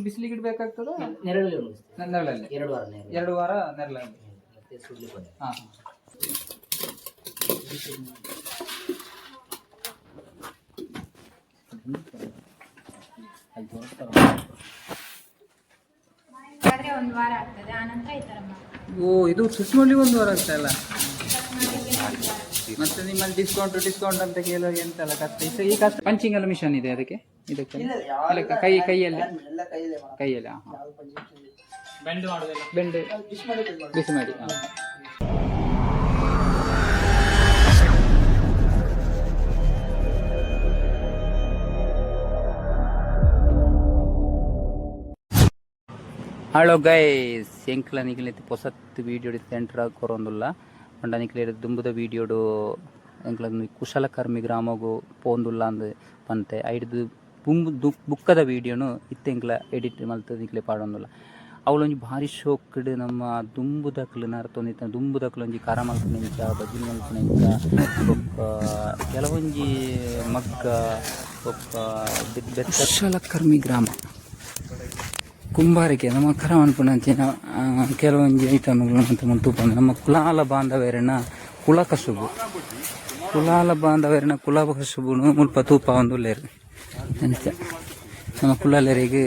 ಬಿಸಿಲಿಗೆ ಇಡಬೇಕಾಗ್ತದ? ನೆರಳಲ್ಲಿ ನೆರಳಲ್ಲಿ 2 ವಾರ ನೆರಳಲ್ಲಿ. ಮತ್ತೆ ಸುಡ್ಲಿಕ್ಕೆ. ಹಾಂ ಆದ್ರೆ 1 ವಾರ ಆಗ್ತದೆ, ಆನಂತರ ಈ ತರ ಮಾಡ್ತಾರೆ. ಓ, ಇದು ಸ್ವಿಚ್ ಮಾಡ್ಲಿಕ್ಕೆ 1 ವಾರ ಆಗ್ತಲ್ಲ. ಮತ್ತೆ ನಿಮ್ಮಲ್ಲಿ ಡಿಸ್ಕೌಂಟ್ ಅಂತ ಕೇಳುವಾಗ ಎಂತೆಲ್ಲ ಕಷ್ಟ. ಈ ಕಷ್ಟ ಪಂಚಿಂಗ್ ಎಲ್ಲ ಮಿಷನ್ ಇದೆ ಅದಕ್ಕೆ? ಇದಕ್ಕೆ ಕೈಯಲ್ಲಿ ಬೆಂಡ್ ಬಿಸಿ ಮಾಡಿ. ಹಲೋ ಗೈಸ್, ಎಂಕ್ಲ ನಿಕ್ಲೆ ಹೊಸತ್ತು ವೀಡಿಯೋ ಸೆಂಟರ್ ಕೊರೊಂದುಲ್ಲ ಪಂಡ ನಿಕ್ಲೆ ದುಂಬುದ ವೀಡಿಯೋಡು ಎಂಕ್ಲ ಕುಶಲಕರ್ಮಿ ಗ್ರಾಮಗು ಪೋಂದುಲ್ಲ ಅಂದ್ ಪಂತೆ ಐಡ್ದು ಬುಕ್ಕದ ವೀಡಿಯೋನು ಎಂಕ್ಲ ಎಡಿಟ್ ಮಲ್ತು ನಿಕ್ಲೆ ಪಾಡೊಂದುಲ್ಲ. ಅವಳೊಂಜಿ ಭಾರಿ ಶೋಕ್ಡ್ ನಮ್ಮ ದುಂಬುದಕ್ಲು ನರ್ತೊಂದಿತ್ತ ದುಂಬುದಕ್ಲು ಒಂಜಿ ಕರ ಮಲ್ಪುನೆಂಚ ಬಜ್ಜಿ ಮಲ್ಪುನೆಂಚ ಬೊಕ್ಕ ಕೆಲವೊಂಜಿ ಮಗ್ಗ ಬೊಕ್ಕ ಕುಶಲಕರ್ಮಿ ಗ್ರಾಮ ಕುಂಬಾರಿಕೆ ನಮ್ಮ ಕರ ಮಲ್ಪುನಂಚಿನ ಕೆಲವೊಂಜಿ ಐಟಮ್ಗಳು ಅಂತ ತೂಪಂದು ನಮ್ಮ ಕುಲಾಲ ಬಾಂಧವರಿನ ಕುಲ ಕಸುಬು ಮುಲ್ಪ ತೂಪ ಒಂದುಲ್ಲೇರು ಅಂಚ ನಮ್ಮ ಕುಲಾಲರಿಗೆ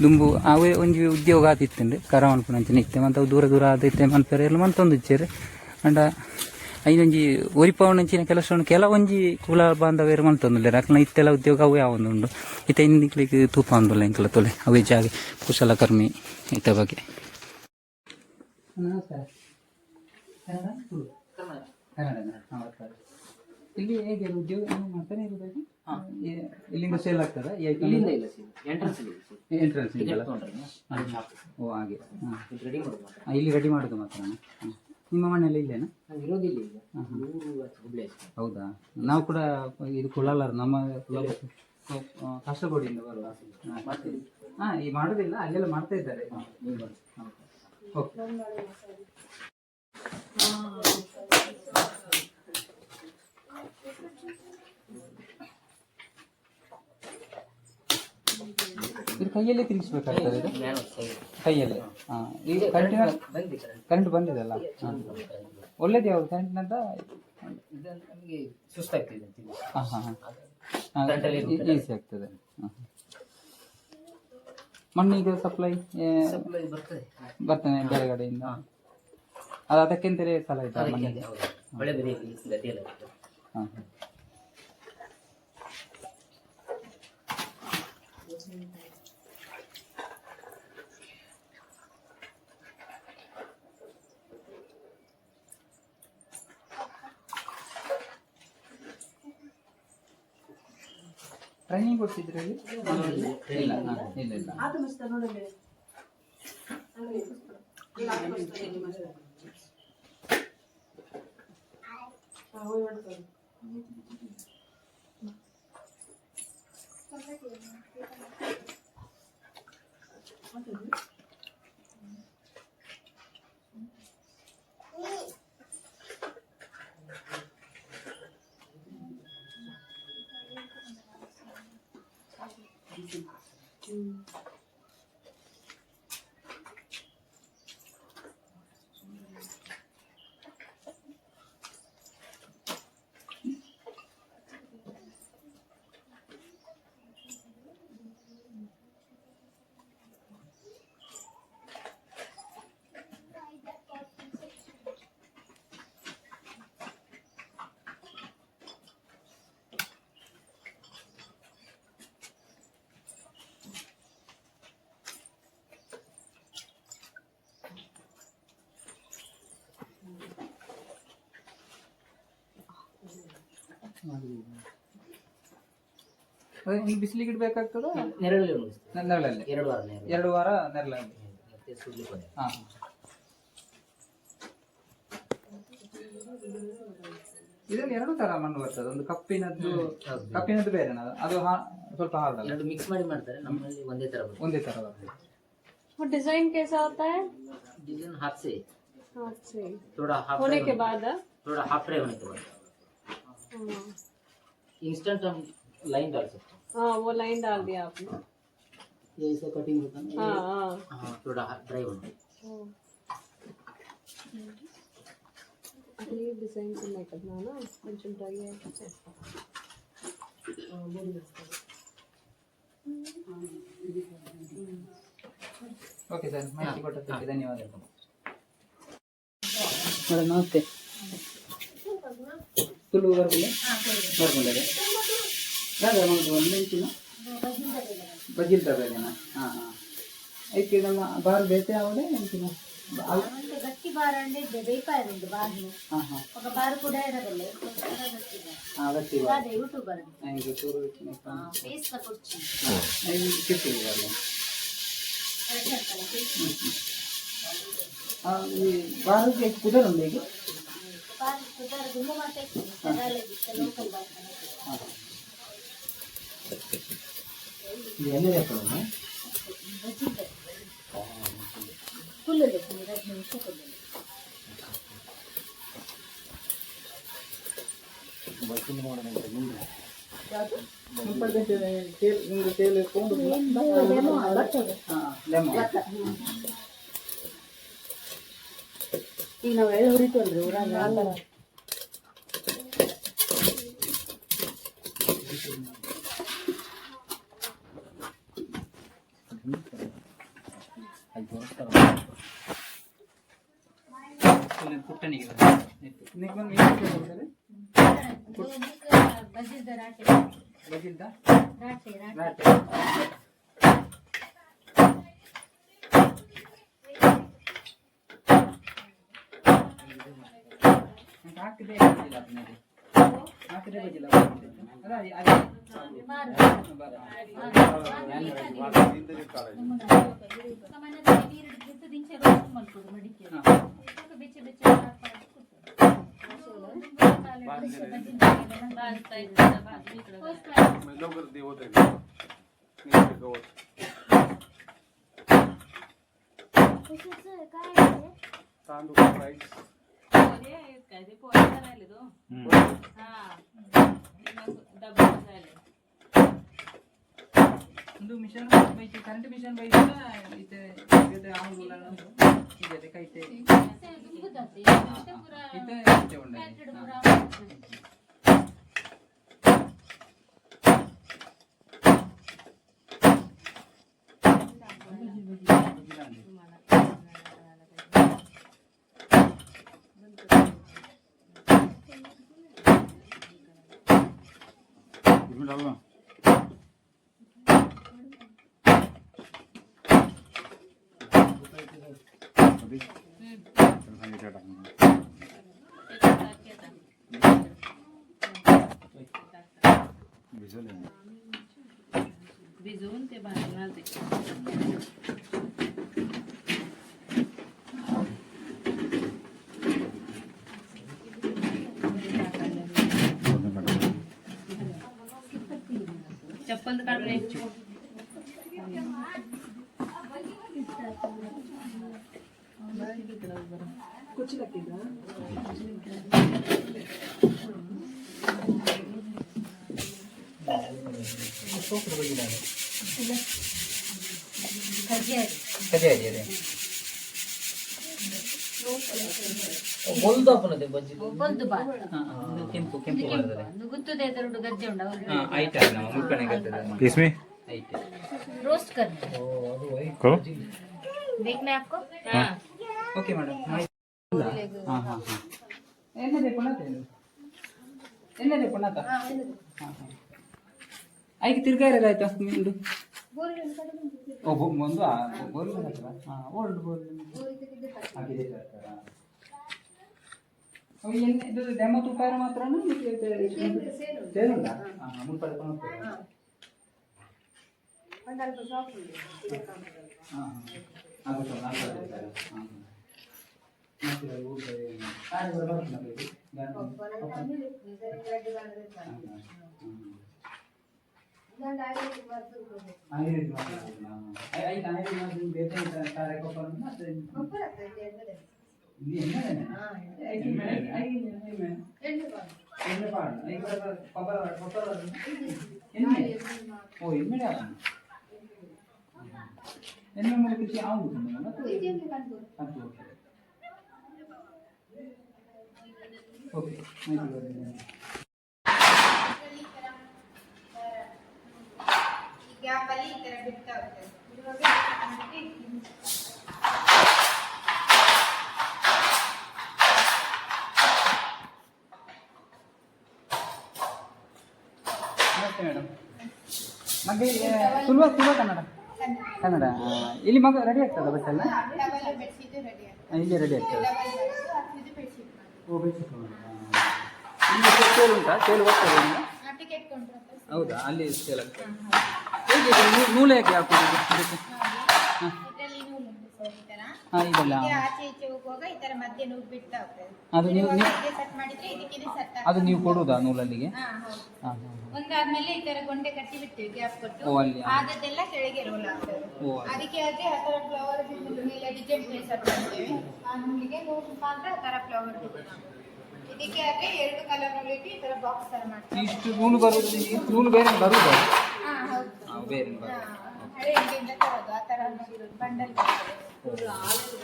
ದುಂಬು ಅವೇ ಒಂಜಿ ಉದ್ಯೋಗ ಆತಿತ್ತಂಡು ಕರ ಮಲ್ಪುನಂಚಿನ ಇತ್ತೆ ಮತ್ತು ದೂರ ಆದಿತ್ತೆ ಮನ್ಪೇರೆ ಎಲ್ಲ ಮಂತೊಂದಿಚ್ಚೇರು ಅಂಡ ಐದೊಂಜಿ ಒರಿಪವನಂಚಿನ ಕೆಲವೊಂಜಿ ಕುಲ ಬಾಂಧವ್ಯರು ಮಂತೊಂದುಲ್ಲೇರು ಅಕ್ಲ ಇತ್ತೆಲ್ಲ ಉದ್ಯೋಗ ಅವೇ ಯಾವೊಂದುಂಡು ಇತ್ತೆ ಇನ್ನಿಕ್ಲಿಗೆ ತೂಪ ಒಂದುಲ್ಲ ಇಂಕಲ ತೊಲೆ ಅವೇ ಜಾಗೆ ಕುಶಲಕರ್ಮಿ ಇತ್ತ ಬಗ್ಗೆ. ಇಲ್ಲಿ ಹೇಗೆ ಉದ್ಯೋಗ ಮಾಡ್ತಾನೆ ಇರೋದಾಗಿ ಇಲ್ಲಿಂದ ಸೇಲ್ ಆಗ್ತದ? ಎಂಟ್ರೆನ್ಸ್ ಓ ಹಾಗೆ. ಇಲ್ಲಿ ರೆಡಿ ಮಾಡೋದು ಮಾತ್ರ. ನಿಮ್ಮ ಮನೆಯಲ್ಲಿ ಇಲ್ಲೇನಾ? ಹೌದಾ, ನಾವು ಕೂಡ ಇದು ಕುಳಾಲರು ನಮ್ಮ ಕಾಸರಗೋಡಿಯಿಂದ ಬರುವ. ಹಾಂ, ಈ ಮಾಡೋದಿಲ್ಲ, ಅಲ್ಲೆಲ್ಲ ಮಾಡ್ತಾ ಇದ್ದಾರೆ. ಓಕೆ, ಇದು ಕೈಯಲ್ಲೇ ತಿರುಗಿಸ್ಬೇಕಾಗ್ತದೆ? ಇದು ಕೈಯಲ್ಲೇ. ಹಾಂ, ಈಗ ಕರೆಂಟ್ ಬಂದಿದೆಲ್ಲ. ಒಳ್ಳೇದು ಯಾವುದು ಕರೆಂಟ್ನಂತ? ಸುಸ್ತಾಗ್ತದೆ. ಹಾಂ ಹಾಂ ಹಾಂ, ಈಸಿ ಆಗ್ತದೆ. ಹಾಂ, ಮಣ್ಣಿಗೆ ಸಪ್ಲೈ ಬರ್ತದೆ ಬೇರೆ ಕಡೆಯಿಂದ. ಅದು ಅದಕ್ಕೆಂತಲೇ ಸಲ ಇದೆ ಮಣ್ಣಿಗೆ. ಹಾಂ, ಟ್ರೈನಿಂಗ್ ಕೊಡ್ತಿದ್ರೆ ಇಲ್ಲ? ಇಲ್ಲ. ಬಿಸಿಲಿಗೆ ಇಡಬೇಕಾಗ್ತದ? ನೆರಳಲ್ಲಿ 2 ವಾರ ನೆರಳಲ್ಲಿ. ಹಾಂ, ಇದರಲ್ಲಿ 2 ತರ ಮಣ್ಣು ಬರ್ತದೆ. ಒಂದು ಕಪ್ಪಿನದ್ದು ಬೇರೆ, ಅದು ಸ್ವಲ್ಪ ಹಾರ್ಡ್ ಅಲ್ಲ, ಮಿಕ್ಸ್ ಮಾಡಿ ಮಾಡ್ತಾರೆ. ನಮ್ಮಲ್ಲಿ ಒಂದೇ ತರ ಬರ್ತದೆ. डिजाइन कैसा होता है? डिजाइन हाथ से थोड़ा होने के बाद थोड़ा हाफ फ्राई होने के बाद इंस्टेंट हम लाइन डाल सकते हैं। हाँ, वो लाइन डाल दिया आपने। ये ऐसा कटिंग होता है ना, हाँ ये हाँ हाँ थोड़ा ड्राई होता है. అదే డిజైన్స్ ఉన్నాయి కదా నాన్న కొంచెం ట్రై అయితే ಓಕೆ ಸರ್ ಮಾಹಿತಿ ಕೊಟ್ಟದ್ದಕ್ಕೆ ಧನ್ಯವಾದಗಳು. ಮೇಡಮ್ ನಮಸ್ತೆ. ತುಳು ಬರ್ಕೊಂಡೆ ಬರ್ಕೊಂಡೆ ಯಾವ್ದು ನಮ್ಮದು ಒಂದು ಇಂಚಿನ ಬಜಿಲ್ ತರಬೇಕೇನಾ? ಹಾಂ ಹಾಂ ಐಕೆ ನಮ್ಮ ಬಾರ್ ಬೇತೆ ಅವಡೆ ಇಂಚಿನ అంటే గట్టి బార్ అంటే వేపారండి బార్లు ಹಾಂ ಹಾಂ ఒక బార్ కూడా ఇరగలే ಹಾಂ ಗಟ್ಟಿ ಬಾರ್ అదే యూట్యూబర్ ನನಗೆ ಚೂರು ఫేస్ లకు వచ్చి ಸಿಗ್ತೀವಿ ಬರಲ್ಲ. ಈ ಬಾರಿಗೆ ಕುದುರುಂಡೆ ಈಗ బార్ కుదర గుమ్మ మాట లోకల్ బార్ ಹಾಂ ಇದು ಎಣ್ಣೆ ಹಾಕೋಣ ಫುಲ್ ಇದೆ 2 ನಿಮಿಷ ಕೊಡಿ. ಈಗ ನಾವು ಎಳ್ಳು ಹುರಿತೀವಲ್ರಿ ಊರಾಗ ಆ ಥರ ಪುಟ್ಟನಿಗೆ బజిల్ద రాటే ಬಜಿಲ್ದ రాటే ರಾಟೆ ಹಾಕಿದೆ ಬಜಿಲ್ಲ ಹಾಕಿದೆ ಬಜಿಲ್ಲ ಅಲ್ಲ దించే రోజు మనుకోడు మడికి ఒక బెచ్చ బెచ్చ ಒಂದು ಮಿಷನ್ ಬೈತಿ ಕರೆಂಟ್ ಮಿಷನ್ ಬೈತ ಇತೆ ಇತೆ ಆಂಗುಲ ಇದೆ ಕೈತೆ ಇತೆ ಇತೆ ಉಂಡೆ भिजवून ते भाजी घालते. चप्पल काढले ಕುಚ್ಚಲಕ್ಕಿದ ಕಜೆ बोलतो आपण ते बज्जी ಬೊಲ್ದು ಬಾರ್ ಕೆಂಪು ಕೆಂಪು ಬರ್ತದೆ ನುಗುತ್ತದೆ ಎರಡು ಗಜ್ಜೆ ಉಂಡ ಐಟ್ ನಾವು ಮುಲ್ಕಣೆ ಕರ್ತದೆ इसमें ಐಟ್ रोस्ट करना करो देखना है आपको हाँ ಓಕೆ ಮೇಡಮ್ ಹಾಂ ಹಾಂ ಹಾಂ ಎನ್ನದೆ ಪುಣತ ಎನ್ನದೆ ಪುಣತ ಹಾಂ ಹಾಂ ಐದು ತಿರ್ಗಾ ಇರೋದಾಯ್ತು ನಿಮ್ಮದು ಒಂದು ಬೋರ್ಲ್ ಹತ್ರ ಹಾಂ ಓಲ್ಡ್ ಬೋರ್ಲ್ ಹಾಕಿದೆ ಇದು ಡೆಮೋ ತುಪ್ಪಾರ ಮಾತ್ರ ಸೇಲ್ ಉಂಟಾ ಹಾಂ ಮುಲ್ಪಡೆ ಹಾಂ ಹಾಂ ಆಗುತ್ತೆ ಹಾಂ ఓ ಎಣ್ಣೆ ಕೃಷಿ ಆಗುದು ಓಕೆ ಗ್ಯಾಪಲ್ಲಿ ಈ ಥರ ಬಿಡ್ತಾ ಹೋಗ್ತದೆ. ಬಿಡುವಾಗ ನಮಸ್ತೆ ಮೇಡಮ್. ಮಗ ತುಳುವ ಕನ್ನಡ ಕನ್ನಡ ಇಲ್ಲಿ ಮಗ ರೆಡಿ ಆಗ್ತದ ಬಸ್ ಎಲ್ಲ ಡಬಲ್ ಬೆಡ್ಶೀಟ್ ರೆಡಿ ಆಗ್ತದೆ. ಇಲ್ಲಿ ರೆಡಿ ಆಗ್ತದೆ. ಡಬಲ್ ಬರೋದು ಅದು ಬೆಡ್ಶೀಟ್ ಮಾಡಿ. ಓ ಬೆಡ್ಶೀಟ್ ಇಲ್ಲಿ ಸೇಲ್ ಉಂಟಾ? ಸೇಲ್ ಹೋಗ್ತದೆ ನಿಮ್ಗೆ? ಟಿಕೆಟ್ ಕೊಂಡ್ರೆ ಹೌದಾ? ಅಲ್ಲಿ ಸೇಲ್ ಆಗ್ತದೆ. ಹೇಗೆ ಇದು ನೂಲು ಹೇಗೆ ಹಾಕೋದು ಇದಕ್ಕೆ? ಇದರಲ್ಲಿ ನೂಲು ಉಂಟು ಸರ್ ಈ ಥರ. ಹಾಂ ಇದೆಲ್ಲ ಇದಕ್ಕೆ ಆಚೆ ಈಚೆ ಹೋಗುವಾಗ ಈ ಥರ ಮಧ್ಯೆ ನೂಲು ಬಿಡ್ತಾ ಹೋಗ್ತದೆ. ಅದು ನೀವು ಸೆಟ್ ಮಾಡಿದ್ರೆ ಇದಕ್ಕೆ ಇದು ಸೆಟ್ ಅದು ನೀವು ಕೊಡುವುದಾ ನೂಲಲ್ಲಿಗೆ? ಹಾಂ ಹೌದು. ಹಾಂ ಹಾಂ ಒಂದಾದ್ಮೇಲೆ ಈ ತರ ಗೊಂಡೆ ಕಟ್ಟಿ ಬಿಡ್ತೀವಿ ಗ್ಯಾಪ್ ಕೊಟ್ಟು. ಓ ಅಲ್ಲಿ ಆದದ್ದೆಲ್ಲ ಕೆಳಗೆ ರೋಲ್ ಆಗ್ತದೆ. ಓ ಅದಕ್ಕೆ ಆದ್ರೆ ಆ ತರ ಫ್ಲವರ್ ಮೇಲೆ ಡಿಸೈನ್ ಪ್ಲೇಸ್ ಮಾಡ್ತೇವೆ. ಆ ನೂಲಿಗೆ ನೂಲು ಮಾತ್ರ ಆ ತರ ಫ್ಲವರ್ ಇದಕ್ಕೆ ಆದ್ರೆ 2 ಕಲರ್ ನೂಲು ಇಟ್ಟು ಈ ತರ ಬಾಕ್ಸ್ ತರ ಮಾಡ್ತೀವಿ. ಇಷ್ಟು ನೂಲು ಬರುವುದು ನಿಮಗೆ? ನೂಲು ಬೇರೆ ಬರುವುದಾ? ಹಾ ಹೌದು. ಬೇರೆ ಬರುವುದು. ಹಳೆ ಅಂಗಡಿಯಿಂದ ತರೋದು ಆ ತರ ಬಂಡಲ್ ಬರ್ತದೆ.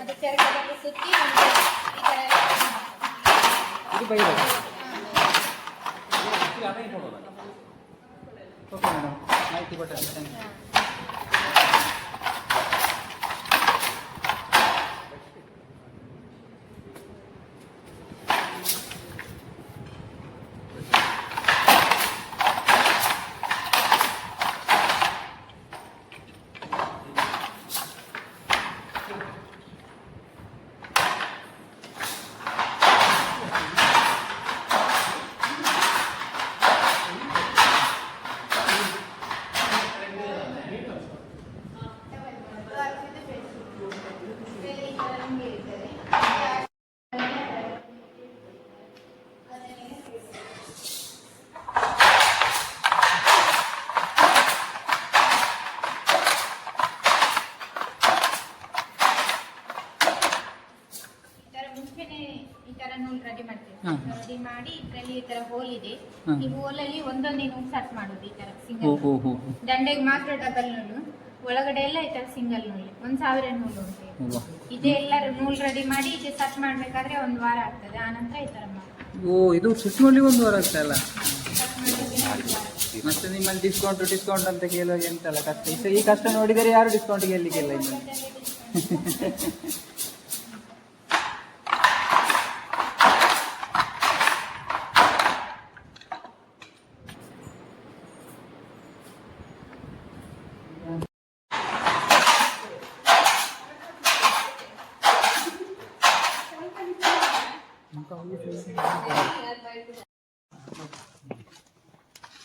ಅದು ಕೆಳಗಡೆ ಸುತ್ತಿ ನಮ್ಗೆ ಈ ತರ ಇದು ಬೈರ ಓಕೆ ಮೇಡಮ್, ಮಾಹಿತಿ ಕೊಟ್ಟರೆ ಥ್ಯಾಂಕ್ ಯು. ರೆಡಿ ಮಾಡಿ ಇದರಲ್ಲಿ ಈ ತರ ಹೋಲ್ ಇದೆ. ಈ ಹೋಲಲ್ಲಿ ಒಂದೊಂದೇ ನೂಲು ಸೆಟ್ ಮಾಡೋದು ಈ ತರ ಸಿಂಗಲ್. ದಂಡೆಗೆ ಮಾತ್ರ ಡಬಲ್ ನೂಲು, ಒಳಗಡೆ ಎಲ್ಲ ಈ ತರ ಸಿಂಗಲ್ ನೂಲು. 1000 ನೂಲು ಉಂಟು. ಇದೆಲ್ಲ ನೂಲು ರೆಡಿ ಮಾಡಿ ಇದು ಸೆಟ್ ಮಾಡ್ಬೇಕಾದ್ರೆ 1 ವಾರ ಆಗ್ತದೆ. ಆನಂತರ ಈ ತರ ಮಾಡಿ. ಓ ಇದು ಸುತ್ತಮುತ್ತಲಿ 1 ವಾರ ಆಗ್ತಲ್ಲ. ಮತ್ತೆ ನಿಮ್ಮಲ್ಲಿ ಡಿಸ್ಕೌಂಟ್ ಅಂತ ಕೇಳೋ ಎಂತಲ್ಲ ಕಷ್ಟ. ಈ ಕಷ್ಟ ನೋಡಿದರೆ ಯಾರು ಡಿಸ್ಕೌಂಟ್ ಗೆಲ್ಲಿಕ್ಕಿಲ್ಲ ಇನ್ನು.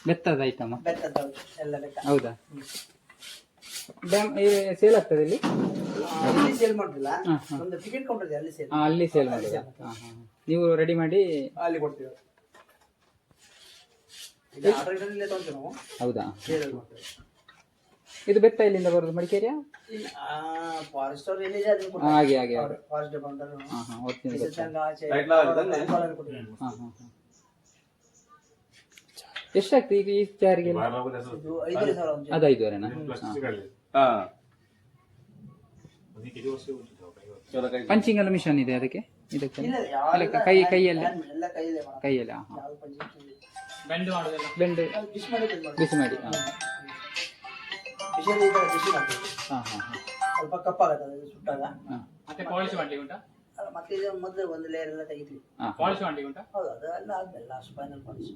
ಬೆತ್ತದ ಐಟಮ ಹೌದಾ? ಡ್ಯಾಮ್ ಸೇಲ್ ಆಗ್ತದೆ ಇಲ್ಲಿ? ಸೇಲ್ ಮಾಡುದಿಲ್ಲ, ಒಂದು ಟಿಕೆಟ್ ಕೌಂಟರ್ ಇದೆ, ಅಲ್ಲಿ ಸೇಲ್. ಅಲ್ಲಿ ಸೇಲ್ ಮಾಡಿದ. ನೀವು ರೆಡಿ ಮಾಡಿ ಅಲ್ಲಿ ಕೊಡ್ತೀವಿ. ಹೌದಾ? ಇದು ಬೆತ್ತ ಎಲ್ಲಿಂದ ಬರೋದು? ಮಡಿಕೇರಿಯ? ಫಾರೆಸ್ಟ್ ಅವ್ರು ಎಲ್ಲಿದೆ ಅದು ಹಾಗೆ ಹಾಗೆ ಫಾರೆಸ್ಟ್ ಡಿಪಾರ್ಟ್ಮೆಂಟ್. ಎಷ್ಟಾಗ್ತದೆ ಈಗ ಈ ಚಾರಿಗೆ? ಅದು 5,500ನಾ? ಪಂಚಿಂಗ್ ಎಲ್ಲ ಮಿಷನ್ ಇದೆ ಅದಕ್ಕೆ? ಇದಕ್ಕೆ ಕೈಯಲ್ಲಿ ಬೆಂಡ್ ಬಿಸಿ ಮಾಡಿ. ಸ್ವಲ್ಪ ಕಪ್ಪಾಗತ್ತೆ ಸುಟ್ಟಾಗ. ಮತ್ತೆ ಪಾಲಿಶ್ ಮಾಡ್ಲಿಕ್ಕೆ ಉಂಟಾ? ಮತ್ತೆ ಇದು ಮೊದಲು ಒಂದು ಲೇಯರ್ ಎಲ್ಲ ತೆಗಿತೀವಿ. ಪಾಲಿಶ್ ಮಾಡ್ಲಿಕ್ಕೆ ಉಂಟಾ? ಹೌದು, ಅದೆಲ್ಲ ಆದ್ಮೇಲೆ ಲಾಸ್ಟ್ ಫೈನಲ್ ಪಾಲಿಶ್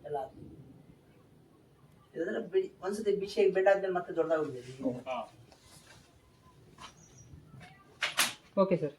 ಎಲ್ಲ ಆದ್ಮೇಲೆ ಇದೆಲ್ಲ ಬಿಡಿ. ಒಂದ್ಸತಿ ಬಿಸಿಯಾಗಿ ಬೆಂಡ್ ಆದ್ಮೇಲೆ ಮತ್ತೆ ದೊಡ್ಡದಾಗುತ್ತೆ. Okay sir.